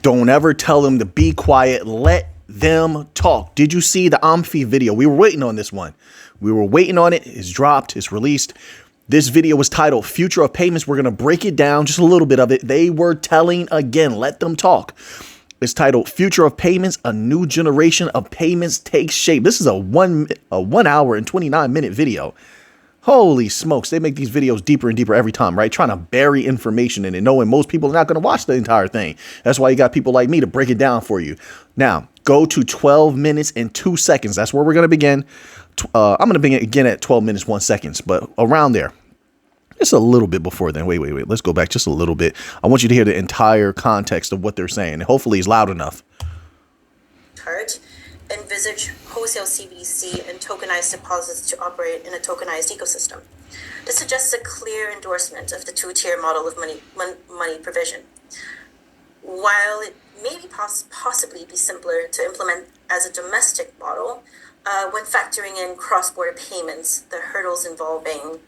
Don't ever tell them to be quiet. Let them talk. Did you see the Amphi video? We were waiting on this one. We were waiting on it. It's dropped. It's released. This video was titled Future of Payments. We're going to break it down, just a little bit of it. They were telling again, let them talk. It's titled Future of Payments, a new generation of payments takes shape. This is a 1 hour and 29-minute video. Holy smokes. They make these videos deeper and deeper every time, right? Trying to bury information in it, knowing most people are not going to watch the entire thing. That's why you got people like me to break it down for you. Now, go to 12 minutes and 2 seconds. That's where we're going to begin. I'm going to begin again at 12 minutes, 1 second, but around there. Just a little bit before then. Wait. Let's go back just a little bit. I want you to hear the entire context of what they're saying. And hopefully it's loud enough. Envisage wholesale CBDC and tokenized deposits to operate in a tokenized ecosystem. This suggests a clear endorsement of the two-tier model of money provision. While it may possibly be simpler to implement as a domestic model, when factoring in cross-border payments, the hurdles involving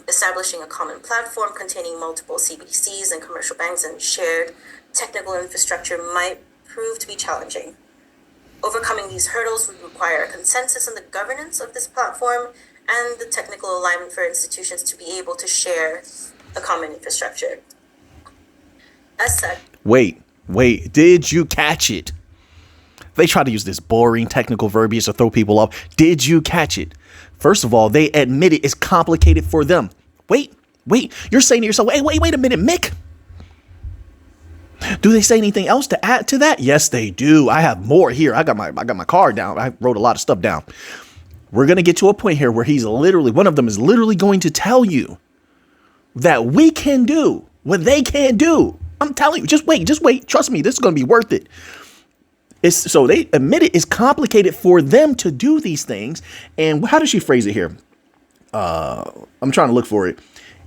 establishing a common platform containing multiple CBDCs and commercial banks and shared technical infrastructure might prove to be challenging. Overcoming these hurdles would require a consensus on the governance of this platform and the technical alignment for institutions to be able to share a common infrastructure. As such, Wait, did you catch it? They try to use this boring technical verbiage to throw people off. Did you catch it? First of all, they admit it is complicated for them. Wait. You're saying to yourself, wait a minute, Mick. Do they say anything else to add to that? Yes, they do. I have more here. I got my card down. I wrote a lot of stuff down. We're going to get to a point here where one of them is literally going to tell you that we can do what they can't do. I'm telling you, just wait. Trust me, this is going to be worth it. So they admit it is complicated for them to do these things. And how does she phrase it here? I'm trying to look for it.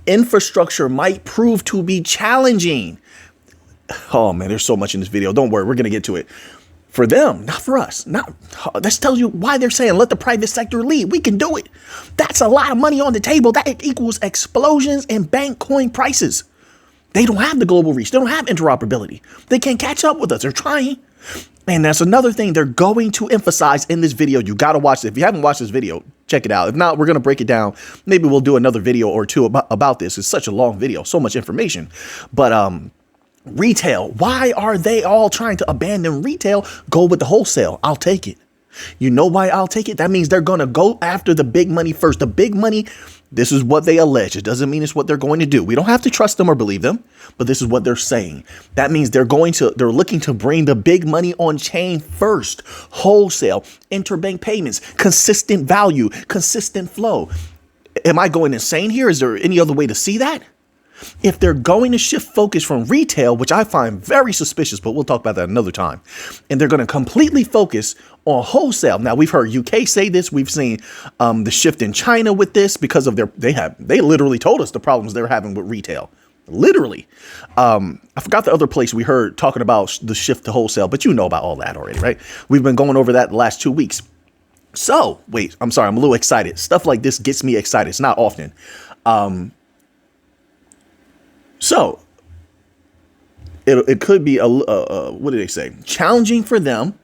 Infrastructure might prove to be challenging. Oh, man, there's so much in this video. Don't worry. We're going to get to it. For them, not for us. This tells you why they're saying let the private sector lead. We can do it. That's a lot of money on the table. That equals explosions in bank coin prices. They don't have the global reach. They don't have interoperability. They can't catch up with us. They're trying. And that's another thing they're going to emphasize in this video. You got to watch it. If you haven't watched this video, check it out. If not, we're going to break it down. Maybe we'll do another video or two about this. It's such a long video, so much information. But retail, why are they all trying to abandon retail? Go with the wholesale. I'll take it. You know why I'll take it? That means they're going to go after the big money first. The big money, this is what they allege. It doesn't mean it's what they're going to do. We don't have to trust them or believe them, but this is what they're saying. That means they're looking to bring the big money on chain first. Wholesale, interbank payments, consistent value, consistent flow. Am I going insane here? Is there any other way to see that? If they're going to shift focus from retail, which I find very suspicious, but we'll talk about that another time, and they're going to completely focus on wholesale. Now, we've heard UK say this. We've seen the shift in China with this because of they literally told us the problems they're having with retail. Literally. I forgot the other place we heard talking about the shift to wholesale, but you know about all that already, right? We've been going over that the last 2 weeks. So, wait, I'm sorry. I'm a little excited. Stuff like this gets me excited. It's not often. So it could be what did they say? Challenging for them.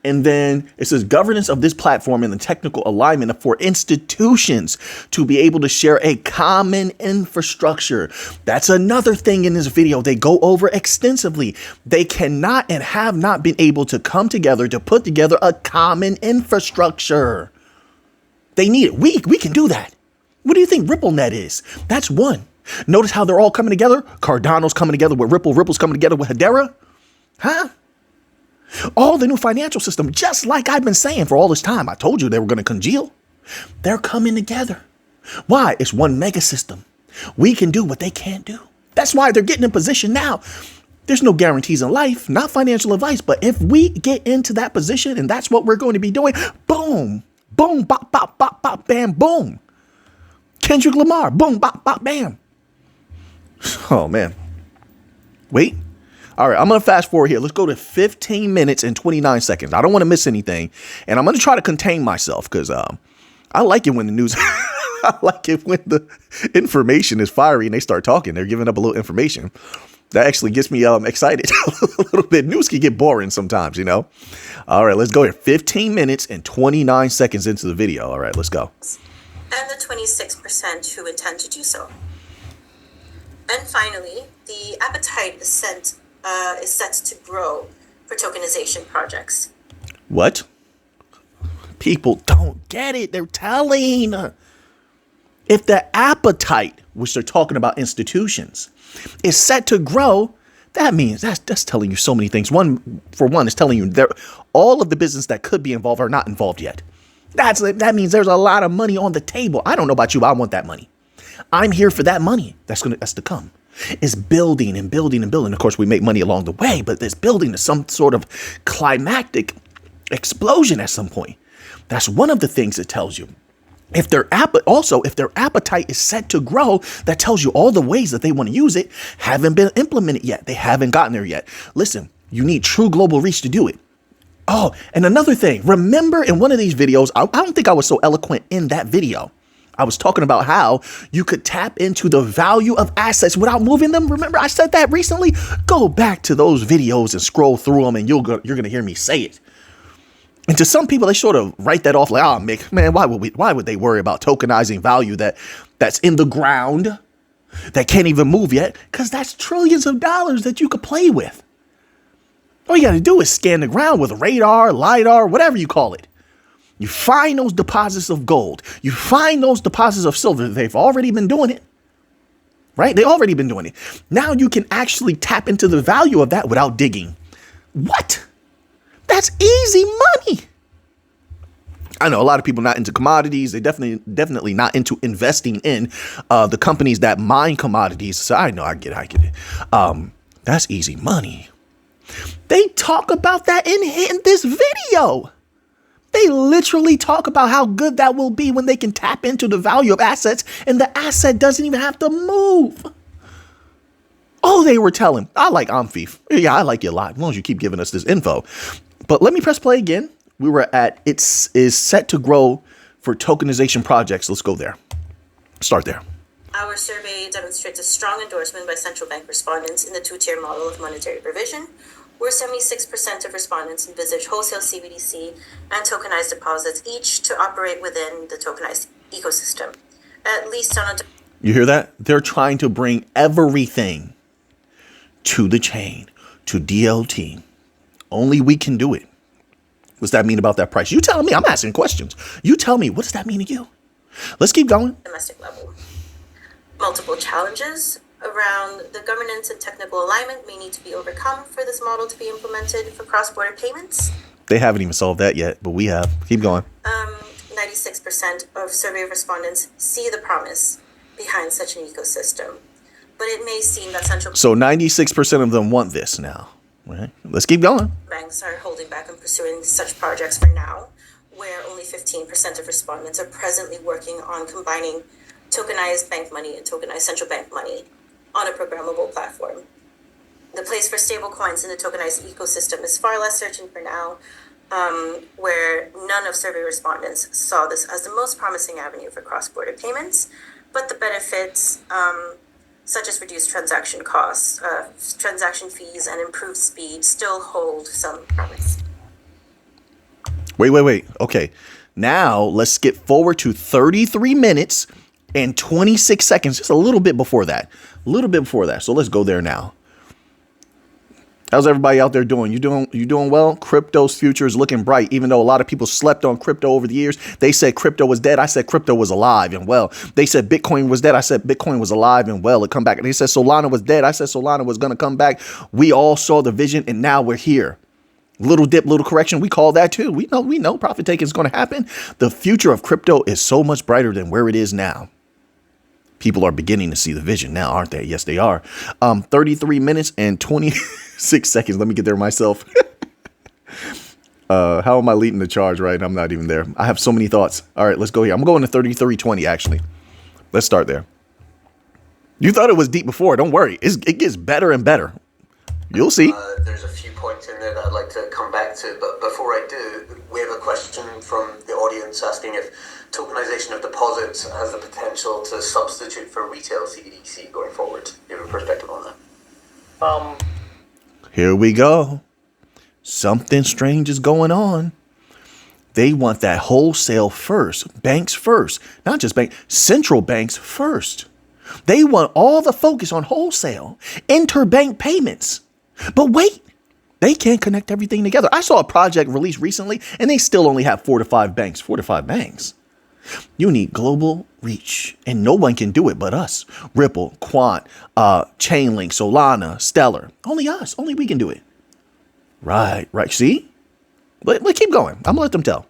And then it says governance of this platform and the technical alignment for institutions to be able to share a common infrastructure. That's another thing in this video they go over extensively. They cannot and have not been able to come together to put together a common infrastructure. They need it. We can do that. What do you think RippleNet is? That's one. Notice how they're all coming together. Cardano's coming together with Ripple. Ripple's coming together with Hedera. Huh? All the new financial system, just like I've been saying for all this time. I told you they were going to congeal. They're coming together. Why? It's one mega system. We can do what they can't do. That's why they're getting in position now. There's no guarantees in life, not financial advice. But if we get into that position and that's what we're going to be doing, boom, boom, bop, bop, bop, bop, bam, boom. Kendrick Lamar, boom, bop, bop, bam. Oh, man. Wait. All right, I'm going to fast forward here. Let's go to 15 minutes and 29 seconds. I don't want to miss anything. And I'm going to try to contain myself because I like it when the news I like it when the information is fiery and they start talking. They're giving up a little information. That actually gets me excited a little bit. News can get boring sometimes, you know. All right, let's go here. 15 minutes and 29 seconds into the video. All right, let's go. And the 26% who intend to do so. And finally, the appetite is set to grow for tokenization projects. What? People don't get it. They're telling. If the appetite, which they're talking about institutions, is set to grow, that means that's telling you so many things. One, it's telling you all of the business that could be involved are not involved yet. That means there's a lot of money on the table. I don't know about you, but I want that money. I'm here for that money. That's to come. It's building and building and building. Of course, we make money along the way, but it's building to some sort of climactic explosion at some point. That's one of the things it tells you. If their appetite is set to grow, that tells you all the ways that they want to use it haven't been implemented yet. They haven't gotten there yet. Listen, you need true global reach to do it. Oh, and another thing, remember in one of these videos, I don't think I was so eloquent in that video. I was talking about how you could tap into the value of assets without moving them. Remember, I said that recently. Go back to those videos and scroll through them and you're going to hear me say it. And to some people, they sort of write that off like, oh, Mick, man, why would they worry about tokenizing value that's in the ground, that can't even move yet? Because that's trillions of dollars that you could play with. All you got to do is scan the ground with radar, LiDAR, whatever you call it. You find those deposits of gold. You find those deposits of silver. They've already been doing it, right? They've already been doing it. Now you can actually tap into the value of that without digging. What? That's easy money. I know a lot of people not into commodities. They definitely not into investing in the companies that mine commodities. So I know I get it. That's easy money. They talk about that in this video. They literally talk about how good that will be when they can tap into the value of assets and the asset doesn't even have to move. Oh, they were telling. I like Amphif. Yeah, I like you a lot as long as you keep giving us this info. But let me press play again. We were at is set to grow for tokenization projects. Let's go there. Start there. Our survey demonstrates a strong endorsement by central bank respondents in the two-tier model of monetary provision, where 76% of respondents envisage wholesale CBDC and tokenized deposits each to operate within the tokenized ecosystem, at least on a... You hear that? They're trying to bring everything to the chain, to DLT. Only we can do it. What's that mean about that price? You tell me. I'm asking questions. You tell me. What does that mean to you? Let's keep going. Domestic level. Multiple challenges around the governance and technical alignment may need to be overcome for this model to be implemented for cross-border payments. They haven't even solved that yet, but we have. Keep going. 96% of survey respondents see the promise behind such an ecosystem, but it may seem that central... So 96% of them want this now. Right. Let's keep going. Banks are holding back on pursuing such projects for now, where only 15% of respondents are presently working on combining tokenized bank money and tokenized central bank money on a programmable platform. The place for stablecoins in the tokenized ecosystem is far less certain for now, where none of survey respondents saw this as the most promising avenue for cross-border payments, but the benefits, such as reduced transaction costs, transaction fees, and improved speed still hold some promise. Wait. Okay. Now let's skip forward to 33 minutes and 26 seconds, just a little bit before that. So let's go there now. How's everybody out there doing? You doing well? Crypto's future is looking bright, even though a lot of people slept on crypto over the years. They said crypto was dead. I said crypto was alive and well. They said Bitcoin was dead. I said Bitcoin was alive and well. It come back. And they said Solana was dead. I said Solana was going to come back. We all saw the vision, and now we're here. Little dip, little correction. We call that too. We know profit taking is going to happen. The future of crypto is so much brighter than where it is now. People are beginning to see the vision now, aren't they? Yes, they are. 33 minutes and 26 seconds. Let me get there myself. How am I leading the charge, right? I'm not even there. I have so many thoughts. All right, let's go here. I'm going to 33:20, actually. Let's start there. You thought it was deep before. Don't worry. It gets better and better. You'll see. There's a few points points in there that I'd like to come back to, but before I do, we have a question from the audience asking if tokenization of deposits has the potential to substitute for retail CBDC going forward. Do you have a perspective on that? Here we go. Something strange is going on. They want that wholesale first, banks first, not just banks, central banks first. They want all the focus on wholesale, interbank payments. But wait, they can't connect everything together. I saw a project released recently, and they still only have 4 to 5 banks. 4 to 5 banks. You need global reach, and no one can do it but us. Ripple, Quant, Chainlink, Solana, Stellar. Only us. Only we can do it. Right. See? But keep going. I'm going to let them tell.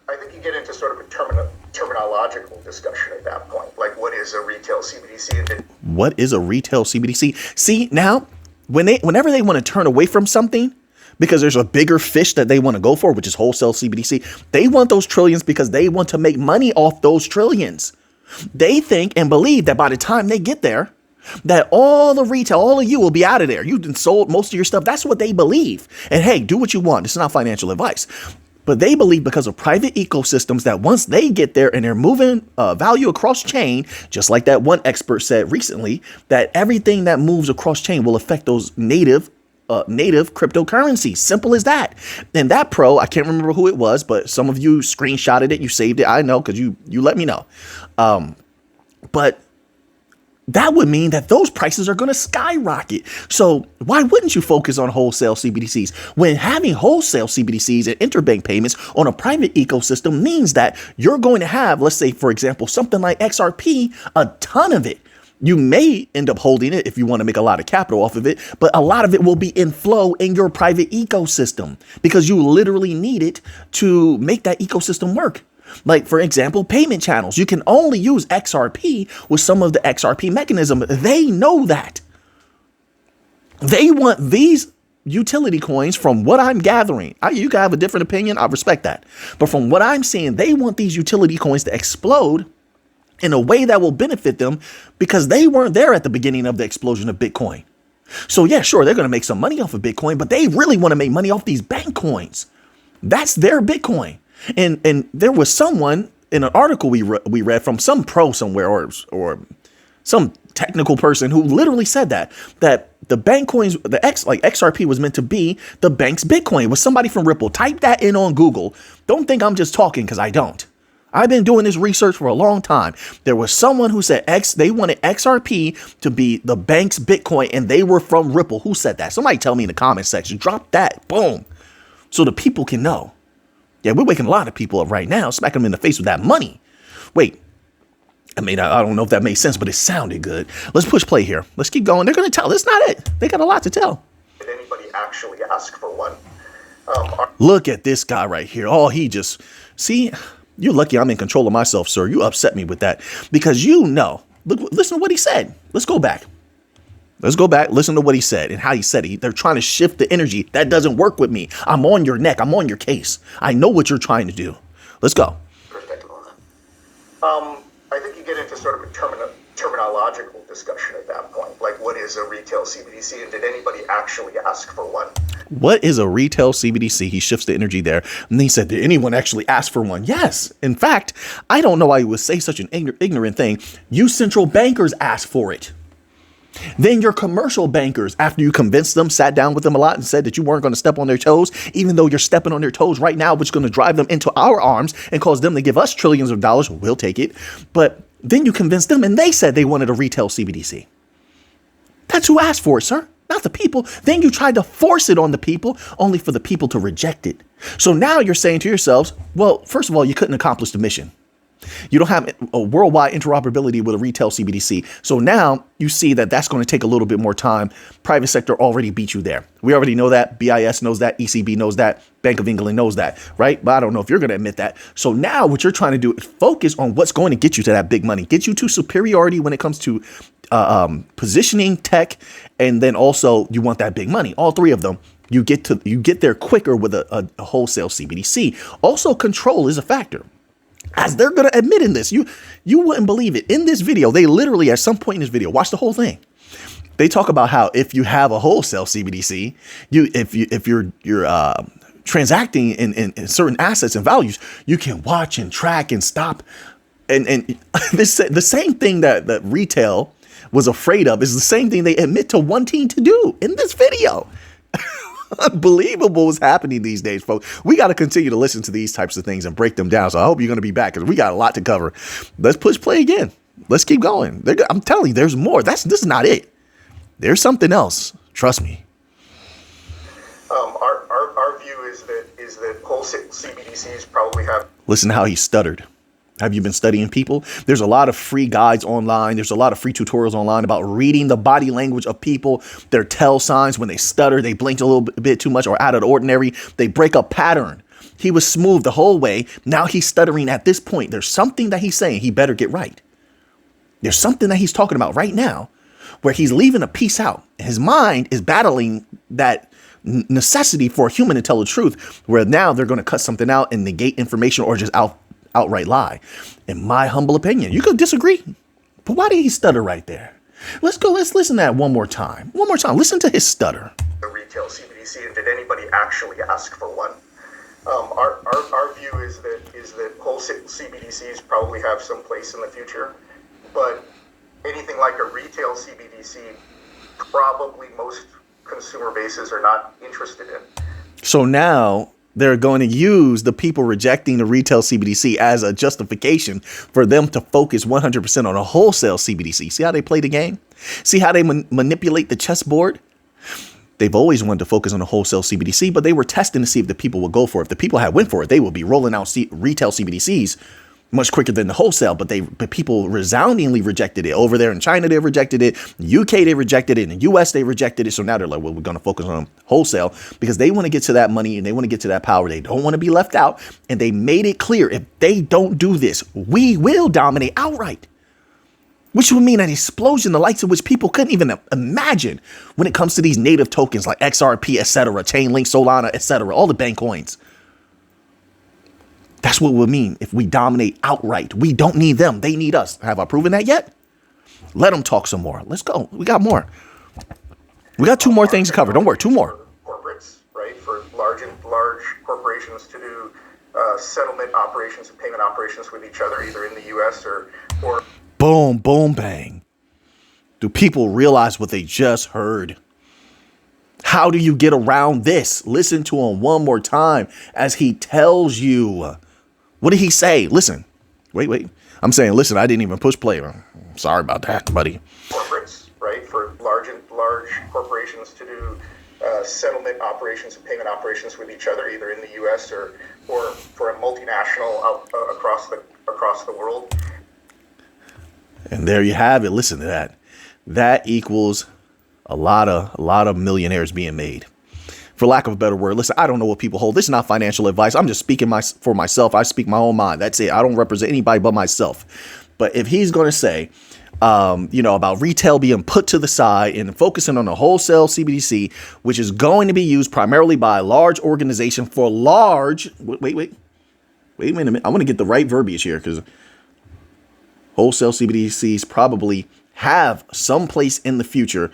I think you get into sort of a terminological discussion at that point. Like, what is a retail CBDC? What is a retail CBDC? See, now, whenever they want to turn away from something, because there's a bigger fish that they want to go for, which is wholesale CBDC, they want those trillions because they want to make money off those trillions. They think and believe that by the time they get there, that all the retail, all of you will be out of there. You've sold most of your stuff. That's what they believe. And hey, do what you want. This is not financial advice. But they believe because of private ecosystems that once they get there and they're moving value across chain, just like that one expert said recently, that everything that moves across chain will affect those native cryptocurrencies. Simple as that. And that pro, I can't remember who it was, but some of you screenshotted it. You saved it. I know because you let me know. But that would mean that those prices are going to skyrocket. So why wouldn't you focus on wholesale CBDCs when having wholesale CBDCs and interbank payments on a private ecosystem means that you're going to have, let's say, for example, something like XRP, a ton of it. You may end up holding it if you want to make a lot of capital off of it, but a lot of it will be in flow in your private ecosystem because you literally need it to make that ecosystem work. Like, for example, payment channels. You can only use XRP with some of the XRP mechanism. They know that. They want these utility coins, from what I'm gathering. You can have a different opinion. I respect that. But from what I'm seeing, they want these utility coins to explode in a way that will benefit them because they weren't there at the beginning of the explosion of Bitcoin. So yeah, sure, they're going to make some money off of Bitcoin, but they really want to make money off these bank coins. That's their Bitcoin. And there was someone in an article we read from some pro somewhere or some technical person who literally said that the bank coins, like XRP was meant to be the bank's Bitcoin. It was somebody from Ripple. Type that in on Google. Don't think I'm just talking because I don't. I've been doing this research for a long time. There was someone who said they wanted XRP to be the bank's Bitcoin, and they were from Ripple. Who said that? Somebody tell me in the comment section. Drop that. Boom. So the people can know. Yeah, we're waking a lot of people up right now, smacking them in the face with that money. Wait, I mean, I don't know if that made sense, but it sounded good. Let's push play here. Let's keep going. They're going to tell. That's not it. They got a lot to tell. Did anybody actually ask for one? Look at this guy right here. Oh, see, you're lucky I'm in control of myself, sir. You upset me with that because look, listen to what he said. Let's go back. Listen to what he said and how he said it. They're trying to shift the energy. That doesn't work with me. I'm on your neck. I'm on your case. I know what you're trying to do. Let's go. Perspective on that. I think you get into sort of a terminological discussion at that point. Like, what is a retail CBDC, and did anybody actually ask for one? What is a retail CBDC? He shifts the energy there. And then he said, did anyone actually ask for one? Yes. In fact, I don't know why he would say such an ignorant thing. You central bankers asked for it. Then your commercial bankers, after you convinced them, sat down with them a lot and said that you weren't going to step on their toes, even though you're stepping on their toes right now, which is going to drive them into our arms and cause them to give us trillions of dollars. We'll take it. But then you convinced them and they said they wanted a retail CBDC. That's who asked for it, sir. Not the people. Then you tried to force it on the people, only for the people to reject it. So now you're saying to yourselves, well, first of all, you couldn't accomplish the mission. You don't have a worldwide interoperability with a retail CBDC. So now you see that that's going to take a little bit more time. Private sector already beat you there. We already know that. BIS knows that. ECB knows that. Bank of England knows that, right? But I don't know if you're going to admit that. So now what you're trying to do is focus on what's going to get you to that big money, get you to superiority when it comes to positioning, tech, and then also you want that big money. All three of them. You get there quicker with a wholesale CBDC. Also, control is a factor. As they're going to admit in this, you wouldn't believe it. In this video, they literally, at some point in this video, watch the whole thing. They talk about how if you have a wholesale CBDC, if you're transacting in certain assets and values, you can watch and track and stop. And the same thing that retail was afraid of is the same thing they admit to wanting to do in this video. Unbelievable what's happening these days, folks. We got to continue to listen to these types of things and break them down. So I hope you're going to be back because we got a lot to cover. Let's push play again. Let's keep going. I'm telling you, there's more. This is not it. There's something else. Trust me. Our view is that wholesale CBDCs probably have. Listen to how he stuttered. Have you been studying people? There's a lot of free guides online. There's a lot of free tutorials online about reading the body language of people, their tell signs when they stutter, they blink a little bit too much or out of the ordinary. They break a pattern. He was smooth the whole way. Now he's stuttering at this point. There's something that he's saying he better get right. There's something that he's talking about right now where he's leaving a piece out. His mind is battling that necessity for a human to tell the truth, where now they're going to cut something out and negate information or just outright lie. In my humble opinion, you could disagree, but why did he stutter right there? Let's listen to that one more time. Listen to his stutter. The retail CBDC, and did anybody actually ask for one? Our view is that wholesale CBDCs probably have some place in the future, but anything like a retail CBDC, probably most consumer bases are not interested in. So now they're going to use the people rejecting the retail CBDC as a justification for them to focus 100% on a wholesale CBDC. See how they play the game? See how they manipulate the chessboard? They've always wanted to focus on a wholesale CBDC, but they were testing to see if the people would go for it. If the people had went for it, they would be rolling out retail CBDCs much quicker than the wholesale, but people resoundingly rejected it. Over there in China, they rejected it. UK, they rejected it. In the US, they rejected it. So now they're like, well, we're going to focus on wholesale because they want to get to that money and they want to get to that power. They don't want to be left out. And they made it clear, if they don't do this, we will dominate outright, which would mean an explosion, the likes of which people couldn't even imagine when it comes to these native tokens like XRP, etc., Chainlink, Solana, etc., all the bank coins. That's what it would mean if we dominate outright. We don't need them. They need us. Have I proven that yet? Let them talk some more. Let's go. We got more. We got two more things to cover. Don't worry. Two more. Corporates, right? For large corporations to do settlement operations and payment operations with each other, either in the U.S. or boom, boom, bang. Do people realize what they just heard? How do you get around this? Listen to him one more time as he tells you. What did he say? Listen. Wait. I'm saying, listen, I didn't even push play. Sorry about that, buddy. Corporates, right? For large corporations to do settlement operations and payment operations with each other, either in the U.S. or for a multinational across the world. And there you have it. Listen to that. That equals a lot of millionaires being made. For lack of a better word, listen, I don't know what people hold. This is not financial advice. I'm just speaking for myself. I speak my own mind. That's it. I don't represent anybody but myself. But if he's going to say, about retail being put to the side and focusing on a wholesale CBDC, which is going to be used primarily by a large organization for large. Wait a minute. I want to get the right verbiage here because wholesale CBDCs probably have some place in the future.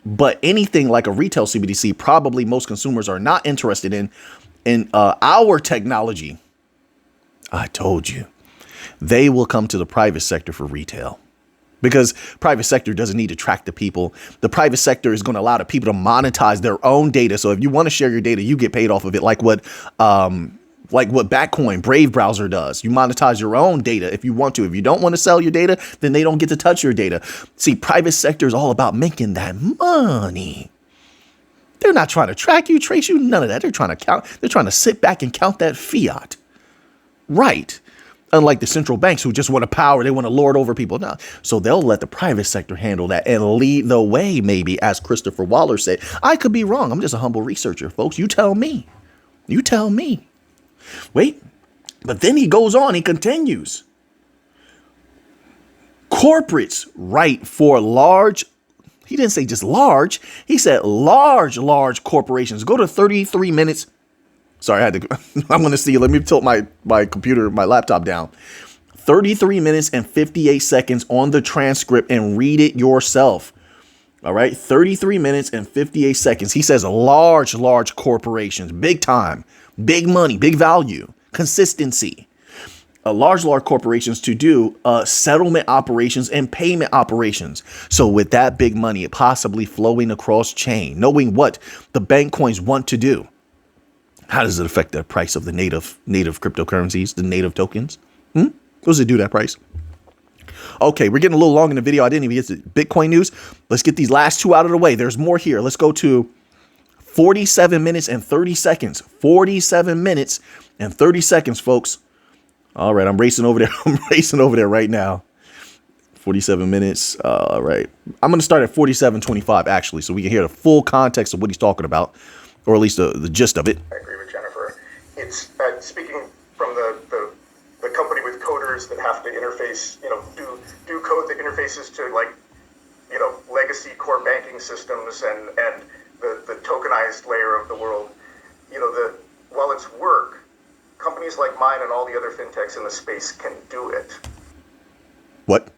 But anything like a retail CBDC, probably most consumers are not interested in our technology. I told you, they will come to the private sector for retail because private sector doesn't need to track the people. The private sector is going to allow the people to monetize their own data. So if you want to share your data, you get paid off of it, like what Batcoin, Brave browser does. You monetize your own data if you want to. If you don't want to sell your data, then they don't get to touch your data. See, private sector is all about making that money. They're not trying to track you, trace you, none of that. They're trying to sit back and count that fiat. Right. Unlike the central banks who just want to power, they want to lord over people. No. So they'll let the private sector handle that and lead the way, maybe, as Christopher Waller said. I could be wrong. I'm just a humble researcher, folks. You tell me. Wait, but then he goes on, he continues. Corporates write for large, he didn't say just large, he said large corporations. Go to 33 minutes. Sorry, I'm going to see, let me tilt my computer, my laptop down. 33 minutes and 58 seconds on the transcript and read it yourself. All right. 33 minutes and 58 seconds. He says large corporations, big time, big money, big value, consistency. Large corporations to do settlement operations and payment operations. So with that big money possibly flowing across chain, knowing what the bank coins want to do, how does it affect the price of the native cryptocurrencies, the native tokens? What does it do, that price? Okay, we're getting a little long in the video. I didn't even get to Bitcoin news. Let's get these last two out of the way. There's more here. Let's go to 47 minutes and 30 seconds. 47 minutes and 30 seconds, folks. All right, I'm racing over there. I'm racing over there right now. 47 minutes. All right. I'm going to start at 47:25, actually, so we can hear the full context of what he's talking about, or at least the gist of it. I agree with Jennifer. It's speaking from the company with coders that have to interface, do code that interfaces to legacy core banking systems and the tokenized layer of the world. While it's work, companies like mine and all the other fintechs in the space can do it. What?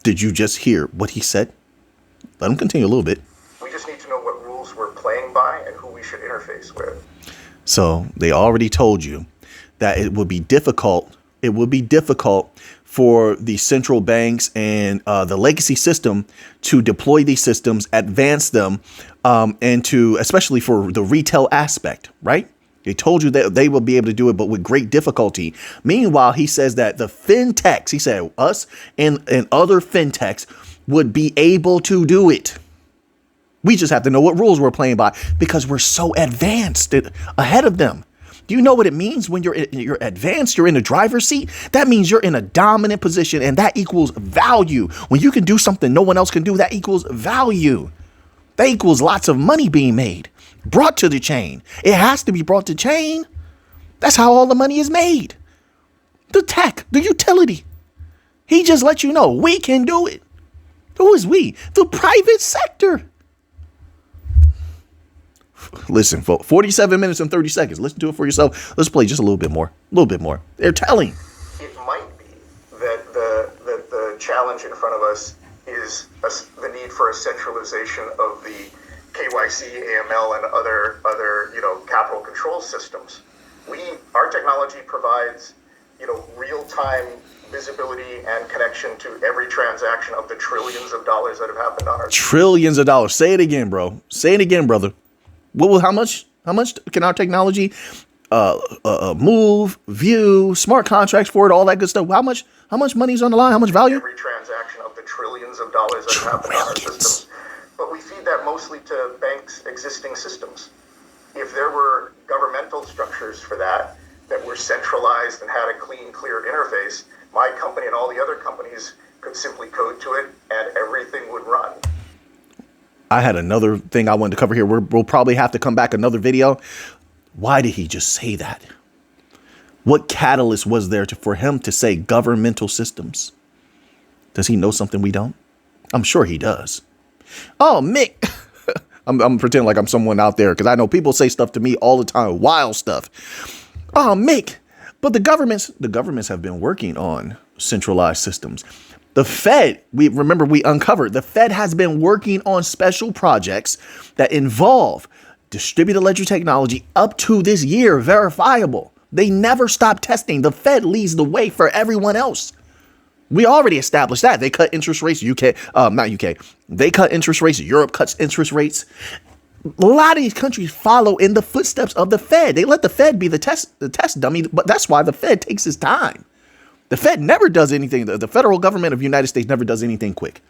Did you just hear what he said? Let him continue a little bit. We just need to know what rules we're playing by and who we should interface with. So they already told you that it would be difficult. It would be difficult for the central banks and the legacy system to deploy these systems, advance them, and to, especially for the retail aspect, right? They told you that they will be able to do it, but with great difficulty. Meanwhile, he says that the fintechs, he said us and other fintechs would be able to do it. We just have to know what rules we're playing by because we're so advanced ahead of them. Do you know what it means when you're advanced, you're in the driver's seat? That means you're in a dominant position, and that equals value. When you can do something no one else can do, that equals value. That equals lots of money being made, brought to the chain. It has to be brought to chain. That's how all the money is made. The tech, the utility. He just let you know we can do it. Who is we? The private sector. Listen, folks, 47 minutes and 30 seconds. Listen to it for yourself. Let's play just a little bit more. A little bit more. They're telling. It might be that the challenge in front of us is the need for a centralization of the KYC, AML, and other capital control systems. Our technology provides real-time visibility and connection to every transaction of the trillions of dollars that have happened on our trillions of dollars. Say it again, bro. Say it again, brother. How much can our technology move, view, smart contracts for it, all that good stuff? How much money's on the line? How much value? Every transaction of the trillions of dollars that have happened on our systems. But we feed that mostly to banks' existing systems. If there were governmental structures for that were centralized and had a clean, clear interface, my company and all the other companies could simply code to it and everything would run. I had another thing I wanted to cover here. We'll probably have to come back another video. Why did he just say that? What catalyst was there for him to say governmental systems? Does he know something we don't? I'm sure he does. Oh, Mick. I'm pretending like I'm someone out there because I know people say stuff to me all the time. Wild stuff. Oh, Mick. But the governments have been working on centralized systems. The Fed, we uncovered, the Fed has been working on special projects that involve distributed ledger technology up to this year, verifiable. They never stop testing. The Fed leads the way for everyone else. We already established that. They cut interest rates. Not UK. They cut interest rates. Europe cuts interest rates. A lot of these countries follow in the footsteps of the Fed. They let the Fed be the test dummy, but that's why the Fed takes its time. The Fed never does anything. The federal government of the United States never does anything quick.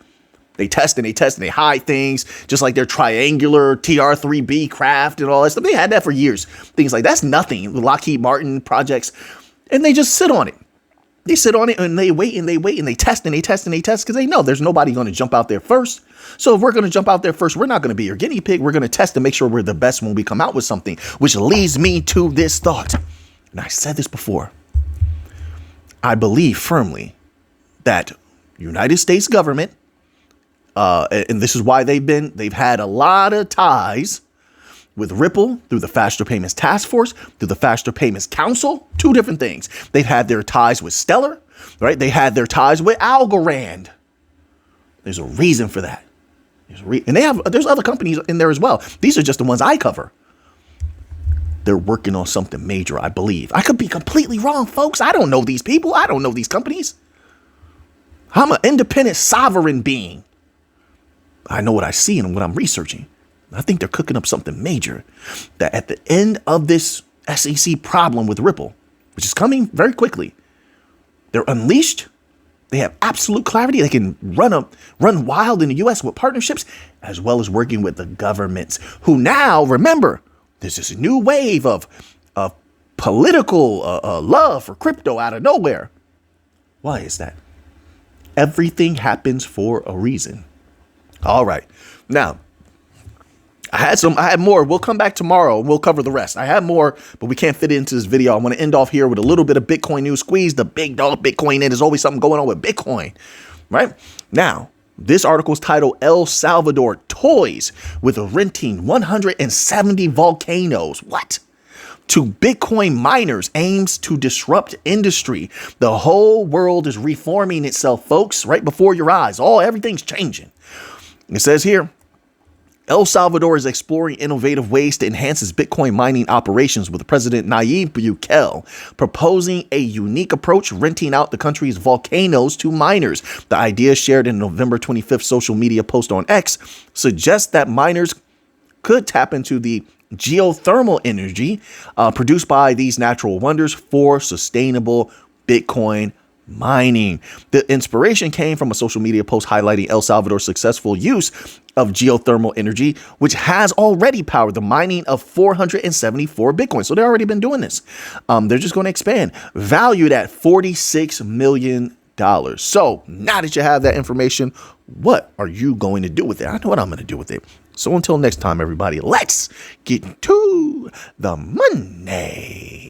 They test and they hide things, just like their triangular TR3B craft and all that stuff. They had that for years. Things like that's nothing. The Lockheed Martin projects, and they just sit on it. They sit on it and they wait and they test and they test and they test because they know there's nobody going to jump out there first. So if we're going to jump out there first, we're not going to be your guinea pig. We're going to test to make sure we're the best when we come out with something, which leads me to this thought. And I said this before. I believe firmly that United States government, and this is why they've had a lot of ties with Ripple through the Faster Payments Task Force, through the Faster Payments Council, two different things. They've had their ties with Stellar. right? They had their ties with Algorand. There's a reason for that. And there's other companies in there as well. These are just the ones I cover. They're working on something major, I believe. I could be completely wrong, folks. I don't know these people. I don't know these companies. I'm an independent sovereign being. I know what I see and what I'm researching. I think they're cooking up something major that at the end of this SEC problem with Ripple, which is coming very quickly, they're unleashed. They have absolute clarity. They can run wild in the U.S. with partnerships, as well as working with the governments who now, remember, there's this new wave of political love for crypto out of nowhere. Why is that? Everything happens for a reason. All right. Now, I had more. We'll come back tomorrow and we'll cover the rest. I have more, but we can't fit it into this video. I want to end off here with a little bit of Bitcoin news. Squeeze the big dog Bitcoin in. There's always something going on with Bitcoin, right? Now, this article is titled El Salvador Toys with Renting 170 Volcanoes. What? To Bitcoin miners aims to disrupt industry. The whole world is reforming itself, folks, right before your eyes. Everything's changing. It says here, El Salvador is exploring innovative ways to enhance its Bitcoin mining operations, with President Nayib Bukele proposing a unique approach, renting out the country's volcanoes to miners. The idea, shared in November 25th social media post on X, suggests that miners could tap into the geothermal energy produced by these natural wonders for sustainable Bitcoin mining. The inspiration came from a social media post highlighting El Salvador's successful use of geothermal energy, which has already powered the mining of 474 Bitcoin. So they've already been doing this. They're just going to expand, valued at $46 million. So now that you have that information, what are you going to do with it? I know what I'm going to do with it. So until next time, everybody, let's get to the money.